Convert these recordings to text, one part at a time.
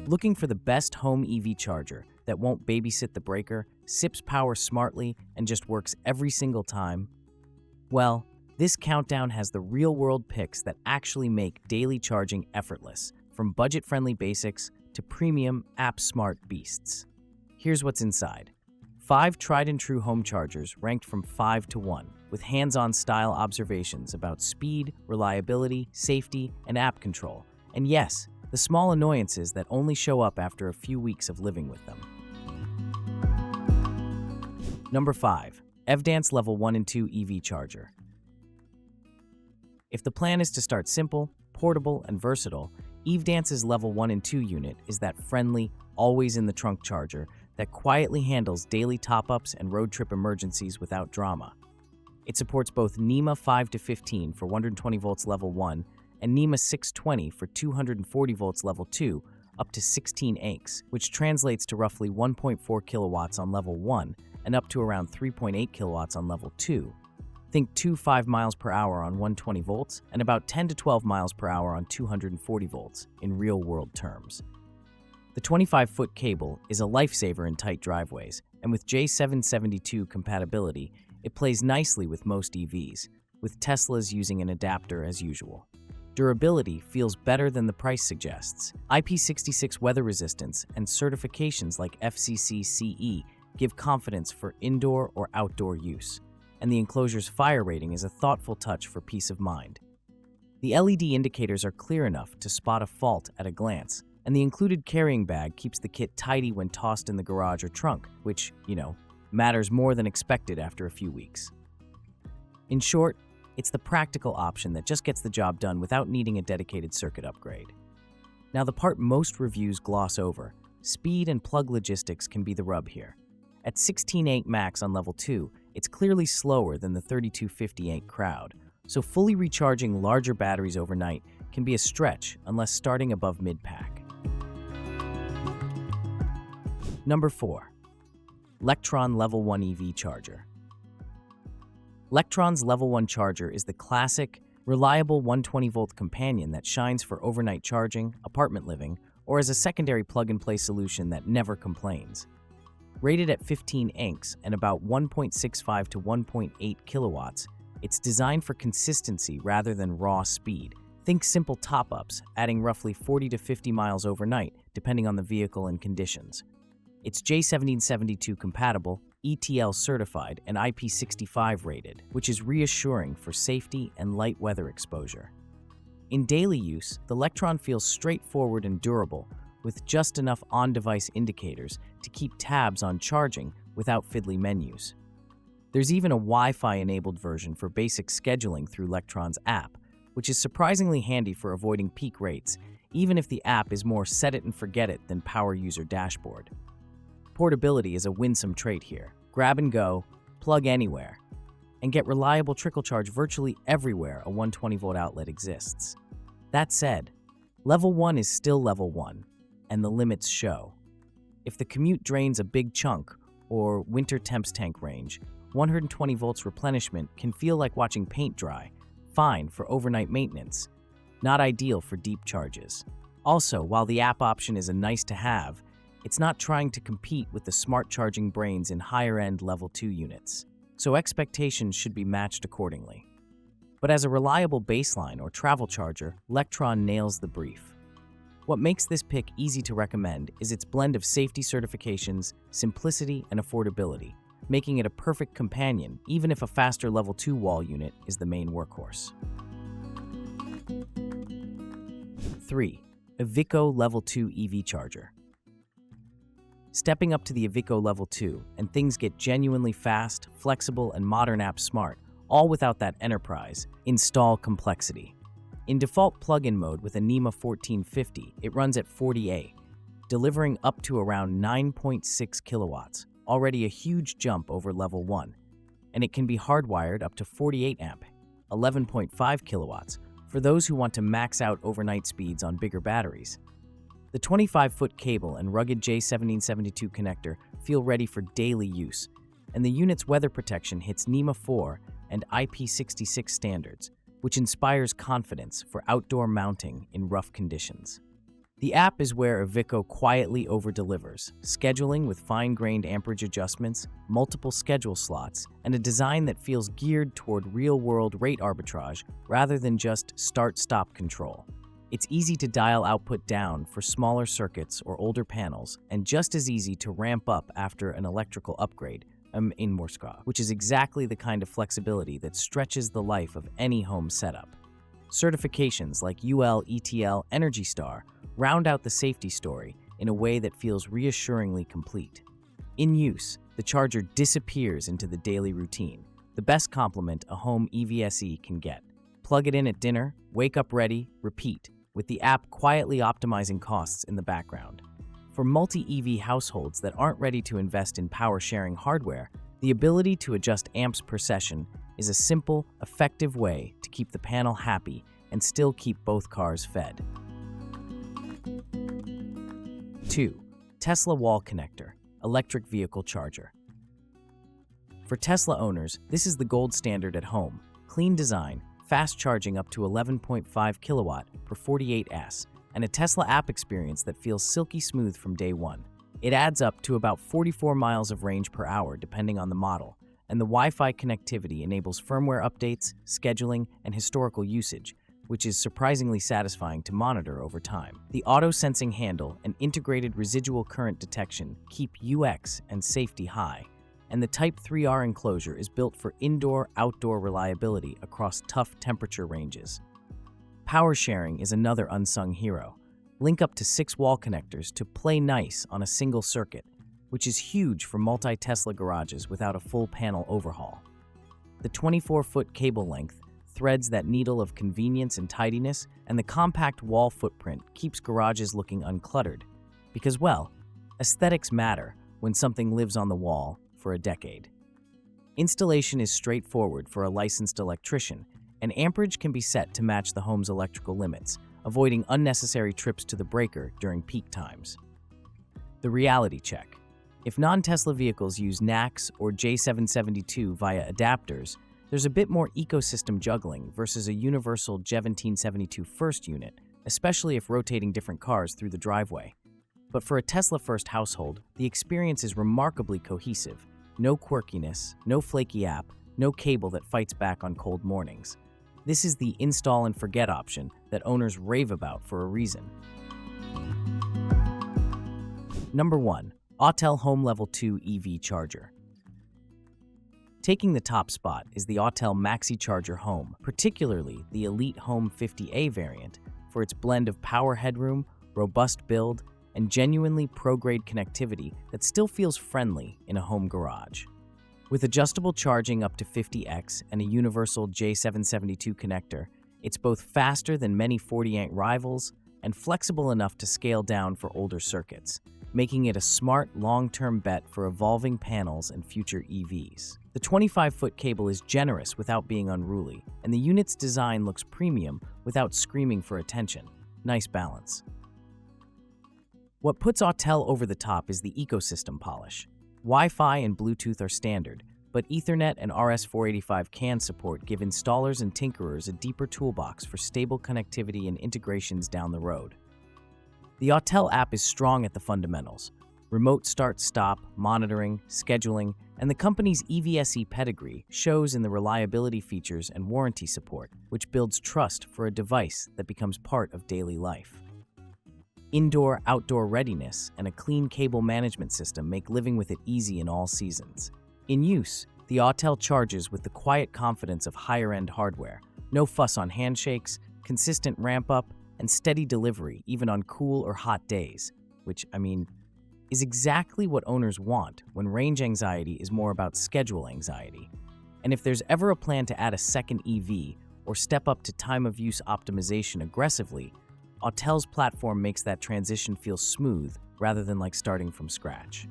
Looking for the best home EV charger that won't babysit the breaker, sips power smartly, and just works every single time? Well, this countdown has the real-world picks that actually make daily charging effortless, from budget-friendly basics to premium app-smart beasts. Here's what's inside. 5 tried-and-true home chargers ranked from 5 to 1, with hands-on style observations about speed, reliability, safety, and app control. And yes, the small annoyances that only show up after a few weeks of living with them. Number 5. EVDANCE Level 1 and 2 EV Charger. If the plan is to start simple, portable, and versatile, EVDANCE's Level 1 and 2 unit is that friendly, always-in-the-trunk charger that quietly handles daily top-ups and road trip emergencies without drama. It supports both NEMA 5-15 for 120 volts Level 1 and NEMA 620 for 240 volts Level 2 up to 16 amps, which translates to roughly 1.4 kilowatts on Level 1 and up to around 3.8 kilowatts on Level 2. Think 5 miles per hour on 120 volts and about 10 to 12 miles per hour on 240 volts in real-world terms. The 25-foot cable is a lifesaver in tight driveways, and with J772 compatibility, it plays nicely with most EVs, with Teslas using an adapter as usual. Durability feels better than the price suggests. IP66 weather resistance and certifications like FCC CE give confidence for indoor or outdoor use, and the enclosure's fire rating is a thoughtful touch for peace of mind. The LED indicators are clear enough to spot a fault at a glance, and the included carrying bag keeps the kit tidy when tossed in the garage or trunk, which, matters more than expected after a few weeks. In short, it's the practical option that just gets the job done without needing a dedicated circuit upgrade. Now, the part most reviews gloss over, speed and plug logistics can be the rub here. At 16.8 max on Level 2, it's clearly slower than the 3258 crowd, so fully recharging larger batteries overnight can be a stretch unless starting above mid-pack. Number 4. Lectron Level 1 EV Charger. Lectron's Level 1 charger is the classic, reliable 120-volt companion that shines for overnight charging, apartment living, or as a secondary plug-and-play solution that never complains. Rated at 15 amps and about 1.65 to 1.8 kilowatts, it's designed for consistency rather than raw speed. Think simple top-ups, adding roughly 40 to 50 miles overnight, depending on the vehicle and conditions. It's J772 compatible, ETL certified, and IP65 rated, which is reassuring for safety and light weather exposure. In daily use, the Lectron feels straightforward and durable, with just enough on-device indicators to keep tabs on charging without fiddly menus. There's even a Wi-Fi-enabled version for basic scheduling through Lectron's app, which is surprisingly handy for avoiding peak rates, even if the app is more set-it-and-forget-it than power user dashboard. Portability is a winsome trait here. Grab and go, plug anywhere, and get reliable trickle charge virtually everywhere a 120-volt outlet exists. That said, Level 1 is still Level 1, and the limits show. If the commute drains a big chunk, or winter temps tank range, 120 volts replenishment can feel like watching paint dry, fine for overnight maintenance, not ideal for deep charges. Also, while the app option is a nice-to-have, it's not trying to compete with the smart charging brains in higher-end Level 2 units, so expectations should be matched accordingly. But as a reliable baseline or travel charger, Lectron nails the brief. What makes this pick easy to recommend is its blend of safety certifications, simplicity, and affordability, making it a perfect companion even if a faster Level 2 wall unit is the main workhorse. 3. EVIQO Level 2 EV Charger. Stepping up to the EVIQO Level 2, and things get genuinely fast, flexible, and modern app smart, all without that enterprise install complexity. In default plug-in mode with a NEMA 1450, it runs at 40A, delivering up to around 9.6 kilowatts, already a huge jump over Level 1, and it can be hardwired up to 48 amp, 11.5 kilowatts, for those who want to max out overnight speeds on bigger batteries. The 25-foot cable and rugged J772 connector feel ready for daily use, and the unit's weather protection hits NEMA 4 and IP66 standards, which inspires confidence for outdoor mounting in rough conditions. The app is where EVIQO quietly over-delivers, scheduling with fine-grained amperage adjustments, multiple schedule slots, and a design that feels geared toward real-world rate arbitrage rather than just start-stop control. It's easy to dial output down for smaller circuits or older panels, and just as easy to ramp up after an electrical upgrade, which is exactly the kind of flexibility that stretches the life of any home setup. Certifications like UL, ETL, Energy Star round out the safety story in a way that feels reassuringly complete. In use, the charger disappears into the daily routine, the best compliment a home EVSE can get. Plug it in at dinner, wake up ready, repeat, with the app quietly optimizing costs in the background. For multi-EV households that aren't ready to invest in power-sharing hardware, the ability to adjust amps per session is a simple, effective way to keep the panel happy and still keep both cars fed. 2. Tesla Wall Connector, Electric Vehicle Charger. For Tesla owners, this is the gold standard at home. Clean design, fast charging up to 11.5 kilowatt per 48S, and a Tesla app experience that feels silky smooth from day one. It adds up to about 44 miles of range per hour depending on the model, and the Wi-Fi connectivity enables firmware updates, scheduling, and historical usage, which is surprisingly satisfying to monitor over time. The auto-sensing handle and integrated residual current detection keep UX and safety high, and the Type 3R enclosure is built for indoor-outdoor reliability across tough temperature ranges. Power sharing is another unsung hero. Link up to 6 wall connectors to play nice on a single circuit, which is huge for multi-Tesla garages without a full panel overhaul. The 24-foot cable length threads that needle of convenience and tidiness, and the compact wall footprint keeps garages looking uncluttered. Because, well, aesthetics matter when something lives on the wall for a decade. Installation is straightforward for a licensed electrician, and amperage can be set to match the home's electrical limits, avoiding unnecessary trips to the breaker during peak times. The reality check. If non-Tesla vehicles use NACS or J772 via adapters, there's a bit more ecosystem juggling versus a universal J1772 first unit, especially if rotating different cars through the driveway. But for a Tesla-first household, the experience is remarkably cohesive. No quirkiness, no flaky app, no cable that fights back on cold mornings. This is the install and forget option that owners rave about for a reason. Number 1. Autel Home Level 2 EV Charger. Taking the top spot is the Autel Maxi Charger Home, particularly the Elite Home 50A variant, for its blend of power headroom, robust build, and genuinely pro-grade connectivity that still feels friendly in a home garage. With adjustable charging up to 50x and a universal J772 connector, it's both faster than many 40-amp rivals and flexible enough to scale down for older circuits, making it a smart, long-term bet for evolving panels and future EVs. The 25-foot cable is generous without being unruly, and the unit's design looks premium without screaming for attention. Nice balance. What puts Autel over the top is the ecosystem polish. Wi-Fi and Bluetooth are standard, but Ethernet and RS-485 CAN support give installers and tinkerers a deeper toolbox for stable connectivity and integrations down the road. The Autel app is strong at the fundamentals: remote start-stop, monitoring, scheduling, and the company's EVSE pedigree shows in the reliability features and warranty support, which builds trust for a device that becomes part of daily life. Indoor-outdoor readiness and a clean cable management system make living with it easy in all seasons. In use, the Autel charges with the quiet confidence of higher-end hardware. No fuss on handshakes, consistent ramp-up, and steady delivery even on cool or hot days, which, is exactly what owners want when range anxiety is more about schedule anxiety. And if there's ever a plan to add a second EV or step up to time-of-use optimization aggressively, Autel's platform makes that transition feel smooth rather than like starting from scratch.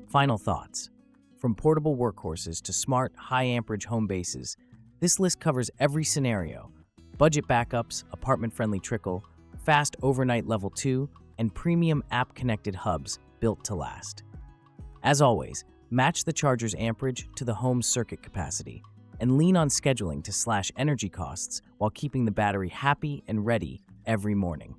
Final thoughts. From portable workhorses to smart, high-amperage home bases, this list covers every scenario: budget backups, apartment-friendly trickle, fast overnight level 2, and premium app-connected hubs built to last. As always, match the charger's amperage to the home's circuit capacity, and lean on scheduling to slash energy costs while keeping the battery happy and ready every morning.